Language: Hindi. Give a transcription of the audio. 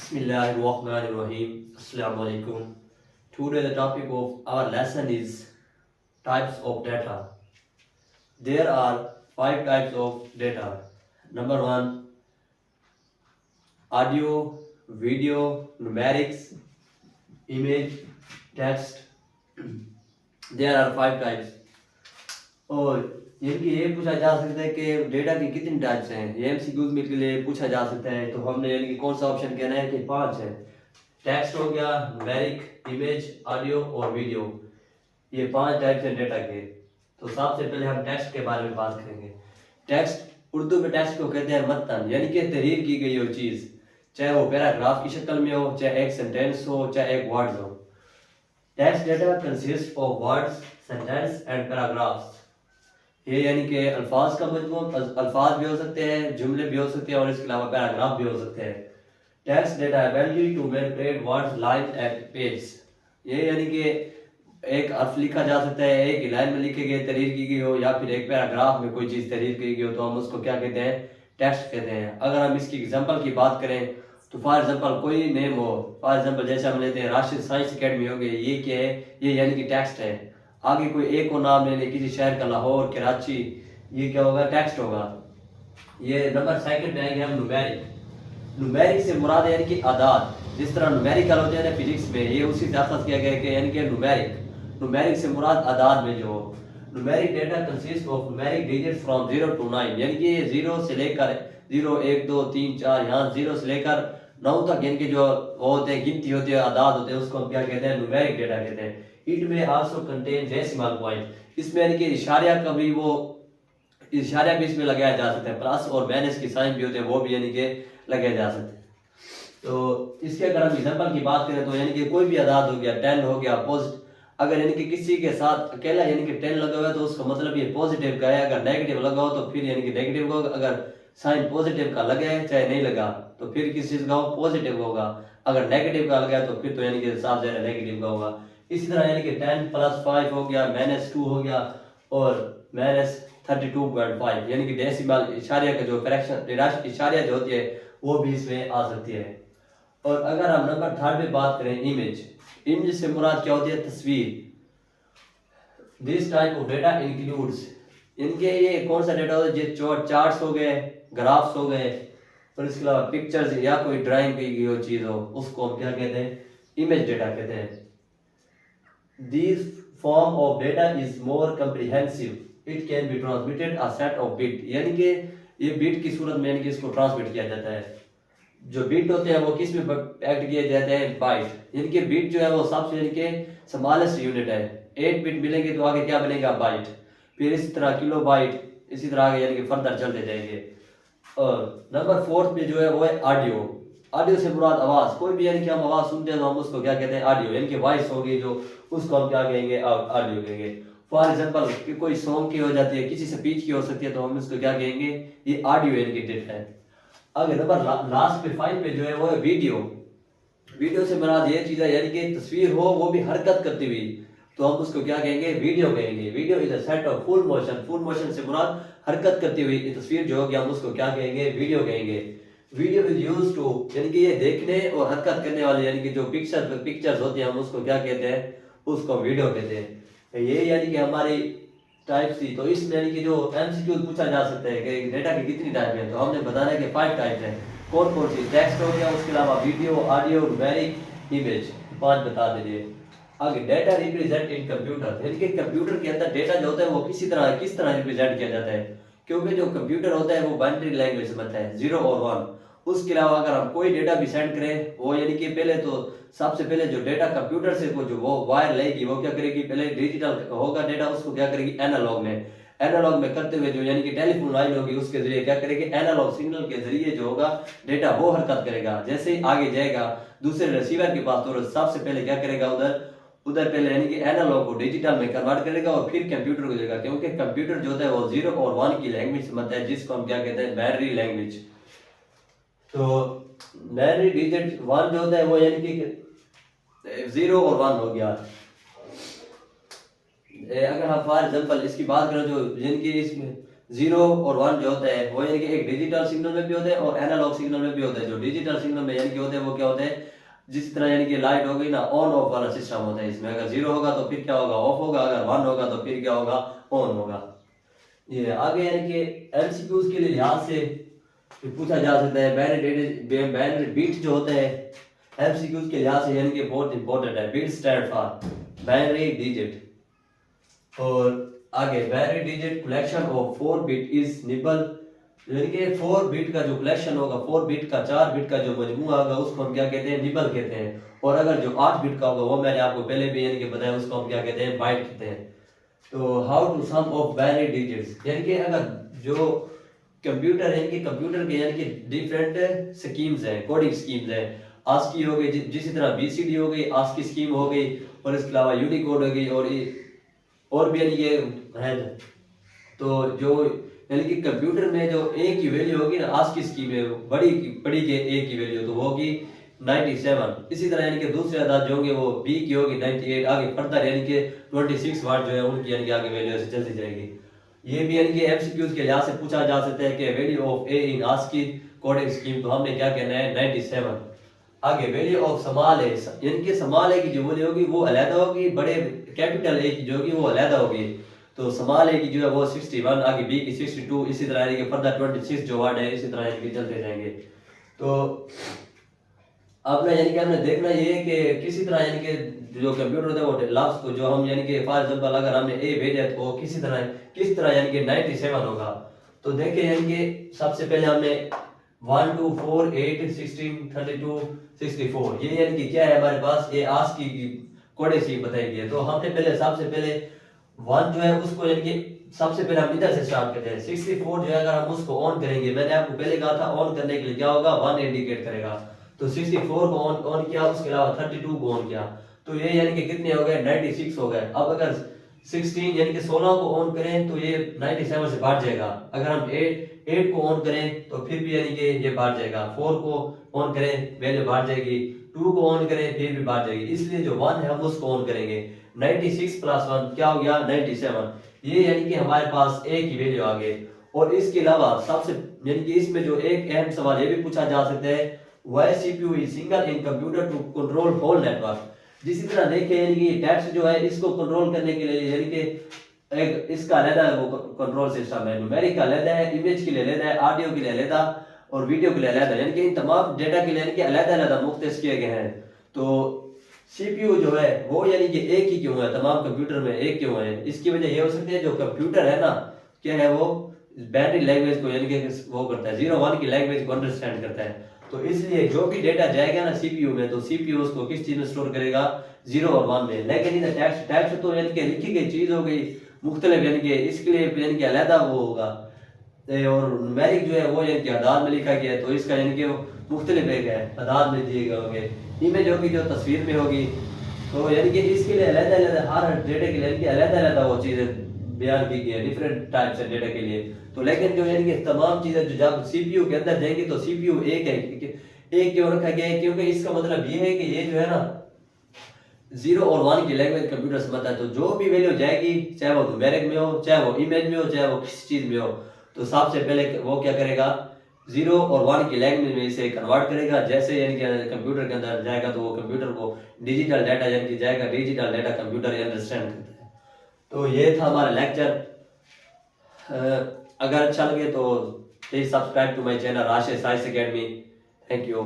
Bismillahirrahmanirrahim. Assalamu alaikum. Today the topic of our lesson is types of data. There are 5 types of data. Number 1, audio, video, numerics, image, text. There are 5 types. और इनकी ये पूछा जा सकता है कि डेटा की कितनी टाइप्स हैं। ये एमसीक्यूज में के लिए पूछा जा सकता है, तो हमने यानी कि कौन सा ऑप्शन कहना है कि 5 है। टेक्स्ट हो गया, न्यूमेरिक, इमेज, ऑडियो और वीडियो। ये 5 टाइप्स हैं डेटा के। तो सबसे पहले हम टेक्स्ट के बारे में बात करेंगे। टेक्स्ट, उर्दू में टेक्स्ट को कहते हैं मतन, यानी कि तहरीर की गई हो चीज़, चाहे वो पैराग्राफ की शक्ल में हो, चाहे एक सेंटेंस हो, चाहे एक वर्ड्स हो। Text data consist of words, sentence and paragraphs. ये यानी कि अल्फाज का मजमूआ, अल्फाज भी हो सकते हैं, जुमले भी हो सकते हैं और इसके अलावा पैराग्राफ भी हो सकते हैं। Text data ability to manipulate words, line and page. ये यानी कि एक हर्फ लिखा जा सकता है, एक लाइन में लिखे गए तहरीर की गई हो, या फिर एक पैराग्राफ में कोई चीज़ तहरीर की गई हो, तो हम उसको क्या कहते हैं, टेक्स्ट कहते हैं। अगर हम इसकी एग्जांपल की बात करें तो फॉर एग्जांपल कोई नेम हो, फॉर एग्जांपल जैसे हम लेते हैं राशिद साइंस एकेडमी हो गई, ये क्या है, ये यानी कि टेक्स्ट है। आगे कोई एक को नाम ले ले, किसी शहर का, लाहौर, कराची, ये क्या होगा, टेक्स्ट होगा। ये नंबर सेकंड पे आएंगे हम न्यूमेरिक। न्यूमेरिक से मुराद है यानी कि आदाद। जिस तरह न्यूमेरिकल होते हैं ना फिजिक्स में, ये उसी से अखज़ किया गया है कि यानी कि न्यूमेरिक से मुराद आदाद में जो हो। Numeric data consist of numeric digits from 0 to 9, यानी कि 0 से लेकर 0 1 2 3 4, यहाँ 0 से लेकर 9 तक यानी कि जो होते हैं, गिनती होती है, आदाद होते हैं, उसको हम क्या कहते हैं, न्यूमेरिक डेटा कहते हैं। इट में आल्सो कंटेन डेसिमल पॉइंट, इसमें यानी कि इशारिया का भी वो इशारा भी इसमें लगाया जा सकता है। प्लस और माइनस के साइन भी होते हैं, वो भी यानी कि लगाए जा सकते हैं। तो इसके अगर हम एग्जांपल की बात करें तो यानी कि कोई भी आदाद हो गया, 10 हो गया पॉजिटिव, अगर यानी कि किसी के साथ अकेला यानी कि 10 लगा हुआ है तो उसका मतलब ये पॉजिटिव का है। अगर नेगेटिव लगा हो तो फिर यानी कि नेगेटिव होगा। अगर साइन पॉजिटिव का लगा है चाहे नहीं लगा तो फिर किस चीज़ का हो, पॉजिटिव होगा। अगर नेगेटिव का लगा है तो फिर तो यानी कि साफ ज़्यादा नेगेटिव का होगा। इसी तरह यानी कि 10 + 5 हो गया, -2 हो गया और -32.5, यानी कि डेसिमल इशारिया का जो फ्रैक्शन इशारिया जो होती है वो भी इसमें आ सकती है। और अगर हम नंबर 3 पे बात करें, इमेज से मुराद क्या होती है, तस्वीर। This type of data includes, इनके ये कौन सा डेटा होता है, जो चार्ट्स हो गए, ग्राफ्स हो गए, और इसके अलावा पिक्चर्स या कोई ड्राइंग की गई हो चीज़ हो, उसको हम क्या कहते हैं, इमेज डेटा कहते हैं। This form of data is more comprehensive, it can be transmitted a set of bit, यानी कि ये बिट की सूरत में यानी कि इसको ट्रांसमिट किया जाता है। जो बिट होते हैं वो किस में एक्ट किए जाते हैं, बाइट। यानी कि बिट जो है वो सबसे यानी कि स्मॉलेस्ट यूनिट है। 8 बिट मिलेंगे तो आगे क्या बनेगा, बाइट। फिर इसी तरह किलो बाइट, इसी तरह आगे यानी कि फर्दर चलते जाएंगे। और नंबर 4 पे जो है वो है ऑडियो। ऑडियो से मुराद आवाज़, कोई भी यानी कि हम आवाज़ सुनते हैं तो हम उसको क्या कहते हैं, ऑडियो, यानी कि वॉइस होगी जो, उसको हम क्या कहेंगे, ऑडियो कहेंगे। फॉर एग्जाम्पल कि कोई सॉन्ग की हो जाती है, किसी स्पीच की हो सकती है, तो हम इसको क्या कहेंगे, ये ऑडियो यानी कि डेटा है। अगर नंबर लास्ट पे 5 पे जो है वो है वीडियो। वीडियो से मुराद ये चीज़ है यानी कि तस्वीर हो वो भी हरकत करती हुई, तो हम उसको क्या कहेंगे, वीडियो कहेंगे। Video is a set of full motion, full motion से मुराद हरकत करती हुई तस्वीर जो होगी, हम उसको क्या कहेंगे, वीडियो कहेंगे। वीडियो इज यूज टू, यानी कि ये देखने और हरकत करने वाले यानी कि जो पिक्चर्स होती हैं, हम उसको क्या कहते हैं, उसको वीडियो कहते हैं। ये यानी कि हमारी टाइप्स थी। तो इसमें यानी कि जो एमसीक्यू पूछा जा सकता है कि डेटा की कितनी टाइप है, तो हमने बताना है कि 5 टाइप है। कौन कौन सी, टेक्स्ट हो गया, उसके अलावा वीडियो, ऑडियो, न्यूमेरिक, इमेज, 5 बता दीजिए। आगे डेटा रिप्रेजेंट इन कंप्यूटर, यानी कि कंप्यूटर के अंदर डेटा जो होता है वो किस तरह रिप्रेजेंट किया जाता है, क्योंकि जो कंप्यूटर होता है वो बाइनरी लैंग्वेज समझता है, 0 और 1। उसके अलावा अगर हम कोई डेटा भी सेंड करें, वो यानी कि पहले तो सबसे पहले जो डेटा कंप्यूटर से को जो वो वायर लेगी, वो क्या करेगी, पहले डिजिटल होगा डेटा, उसको क्या करेगी, एनालॉग में करते हुए जो यानी कि टेलीफोन लाइन होगी उसके जरिए क्या करेगी, एनालॉग सिग्नल के जरिए जो होगा डेटा वो हरकत करेगा। जैसे ही आगे जाएगा दूसरे रिसीवर के पास, तो सबसे पहले क्या करेगा, उधर पहले यानी कि एनालॉग को डिजिटल में कन्वर्ट करेगा और फिर कंप्यूटर को देगा, क्योंकि कंप्यूटर जो होता है वो 0 और 1 की लैंग्वेज समझता है, जिसको हम क्या कहते हैं, बाइनरी लैंग्वेज। तो बाइनरी डिजिट 1 जो होता है वो यानी कि 0 और 1 हो गया। अगर हम फॉर एग्जांपल इसकी बात करें, जो जिनकी इसमें जीरो और वन जो होता है वो यानी कि एक डिजिटल सिग्नल में भी होते हैं और एनालॉग सिग्नल में भी होते हैं। जो डिजिटल सिग्नल में यानी कि होते हैं वो क्या होते हैं, जिस तरह यानी कि लाइट हो गई ना, ऑन ऑफ वाला सिस्टम होता है इसमें। अगर जीरो होगा तो फिर क्या होगा, ऑफ होगा, अगर वन होगा तो फिर क्या होगा, ऑन होगा। ये आगे यानी कि एमसीक्यूज के लिए लिहाज से पूछा जा सकता है। बाइनरी बीट जो होता है एमसीक्यूज के लिहाज से यानी कि बहुत इंपॉर्टेंट है। Bit stand for binary digit. और आगे binary digit collection of 4 bit is nibble, यानी कि 4 बिट का जो कलेक्शन होगा, 4 बिट का 4 बिट का जो मजमूआ होगा उसको हम क्या कहते हैं, निबल कहते हैं। और अगर जो 8 बिट का होगा वो मैंने आपको पहले भी यानी कि बताया, उसको हम क्या कहते हैं, बाइट कहते हैं। तो how to sum of binary digits, यानी कि अगर जो कंप्यूटर है कि कंप्यूटर के यानी कि डिफरेंट स्कीम्स हैं, कोडिंग स्कीम्स हैं। आस्की हो गई, जिसी तरह बीसीडी हो गई, आस्की स्कीम हो गई, और इसके अलावा यूनिकोड हो गई, और भी यानी ये है। तो जो यानी कि कंप्यूटर में जो ए की वैल्यू होगी ना, आस्की स्कीम में बड़ी बड़ी के ए की वैल्यू तो वो होगी 97। इसी तरह यानी कि दूसरे अदाद जो होंगे वो बी की होगी 98। आगे फर्दर यानी कि 26 वाट जो है उनकी यानी कि आगे वैल्यू ऐसे चलती जाएगी। ये भी यानी कि एमसीक्यूज के लिहाज से पूछा जा सकता है कि value of A in ASCII coding scheme, तो हमने क्या कहना है, 97। आगे वैल्यू ऑफ स्मॉल ए, यानी कि स्मॉल ए की जो वैल्यू होगी वो अलग होगी, बड़े कैपिटल ए की जो होगी वो अलग होगी। तो स्मॉल ए की जो है वो 61, आगे बी की 62, इसी तरह यानी कि फर्दर 26 जो वर्ड है इसी तरह यानी कि चलते जाएंगे। तो आपने यानी कि हमने देखना ये है कि किसी तरह यानी कि जो कंप्यूटर होता है वो लफ्ज को जो हम यानी कि फॉर एग्जांपल अगर हमने ए भेजा तो वो किस तरह यानी कि 97 होगा। तो देखिए यानी कि सबसे पहले हमने 1 2 4 8 16 32 64, ये यानी कि क्या है हमारे पास, ये आस्की की कोडिंग स्कीम बताई गई है। तो हमने सबसे पहले 1 जो है उसको यानी कि सबसे पहले हम इधर से स्टार्ट करते हैं। 64 जो है अगर हम उसको ऑन करेंगे, मैंने आपको पहले कहा था ऑन करने के लिए क्या होगा, 1 इंडिकेट करेगा। तो 64 को ऑन किया, उसके अलावा 32 को ऑन किया, तो ये यानी कि कितने हो गए, 96 हो गए। अब अगर 16 यानी कि 16 को ऑन करें तो ये 97 से बढ़ जाएगा। अगर हम 8 को ऑन करें तो फिर भी यानी कि ये बढ़ जाएगा। 4 को ऑन करें वैल्यू बढ़ जाएगी, 2 को ऑन करें फिर भी बढ़ जाएगी। इसलिए जो 1 है हम उसको ऑन करेंगे। 96 प्लस 1 क्या हो गया, 97। ये यानी कि हमारे पास ए की वैल्यू आ गई। और इसके अलावा सबसे यानी कि इसमें जो एक अहम सवाल ये भी पूछा जा सकता है, why CPU is single in computer to control whole network। जिसी तरह देखें यानी कि टेक्स्ट जो है इसको कंट्रोल करने के लिए यानी कि एक इसका अलग है वो कंट्रोल सिस्टम है, न्यूमेरिक का अलग है, इमेज के लिए अलग है, ऑडियो के लिए अलग है और वीडियो के लिए अलग है, यानी कि इन तमाम डेटा के लिए यानी कि अलग अलग मुख्तस किए गए हैं। तो सीपीयू जो है वो यानी कि एक ही क्यों है, तमाम कंप्यूटर में एक क्यों है, इसकी वजह ये हो सकती है जो कंप्यूटर है ना क्या है वो बाइनरी लैंग्वेज को यानी कि वो करता है, 0 1 की लैंग्वेज को अंडरस्टैंड करता है। तो इसलिए जो भी डेटा जाएगा ना सीपीयू में, तो सीपीयू उसको किस चीज में स्टोर करेगा, 0 और 1 में। लेकिन इधर टेक्स्ट तो यानी कि लिखी गई चीज हो गई मुख्तलिफ, यानी कि इसके लिए यानी कि अलहदा वो होगा। और न्यूमेरिक जो है वो यानी कि अदाद में लिखा गया है, तो इसका यानी कि मुख्तलिफ एक है, अदाद में दिए गए होंगे। इमेज होगी जो तस्वीर में होगी, तो यानी कि इसके लिए अलग हर डेटा के लिए यानी कि अलग वो चीजें बयान की गई है, डिफरेंट टाइप्स है डेटा के लिए। तो लेकिन जो यानी कि तमाम चीजें जो जब सीपीयू के अंदर जाएंगी तो सीपीयू एक है, एक क्यों रखा गया है, क्योंकि इसका मतलब ये है कि ये जो है ना 0 और 1 की लैंग्वेज कंप्यूटर समझता है। तो जो भी वैल्यू जाएगी चाहे वो न्यूमेरिक में हो, चाहे वो इमेज में हो, चाहे वो किसी चीज में हो, तो सबसे पहले वो क्या करेगा, 0 और 1 की लैंग्वेज में इसे कन्वर्ट करेगा। जैसे यानी कि कंप्यूटर के अंदर जाएगा तो वो कंप्यूटर को डिजिटल डाटा यानी कि जाएगा, डिजिटल डाटा कंप्यूटर अंडरस्टैंड करता है। तो ये था हमारा लेक्चर। अगर अच्छा लगे तो please subscribe to my channel Rashid science academy. Thank you.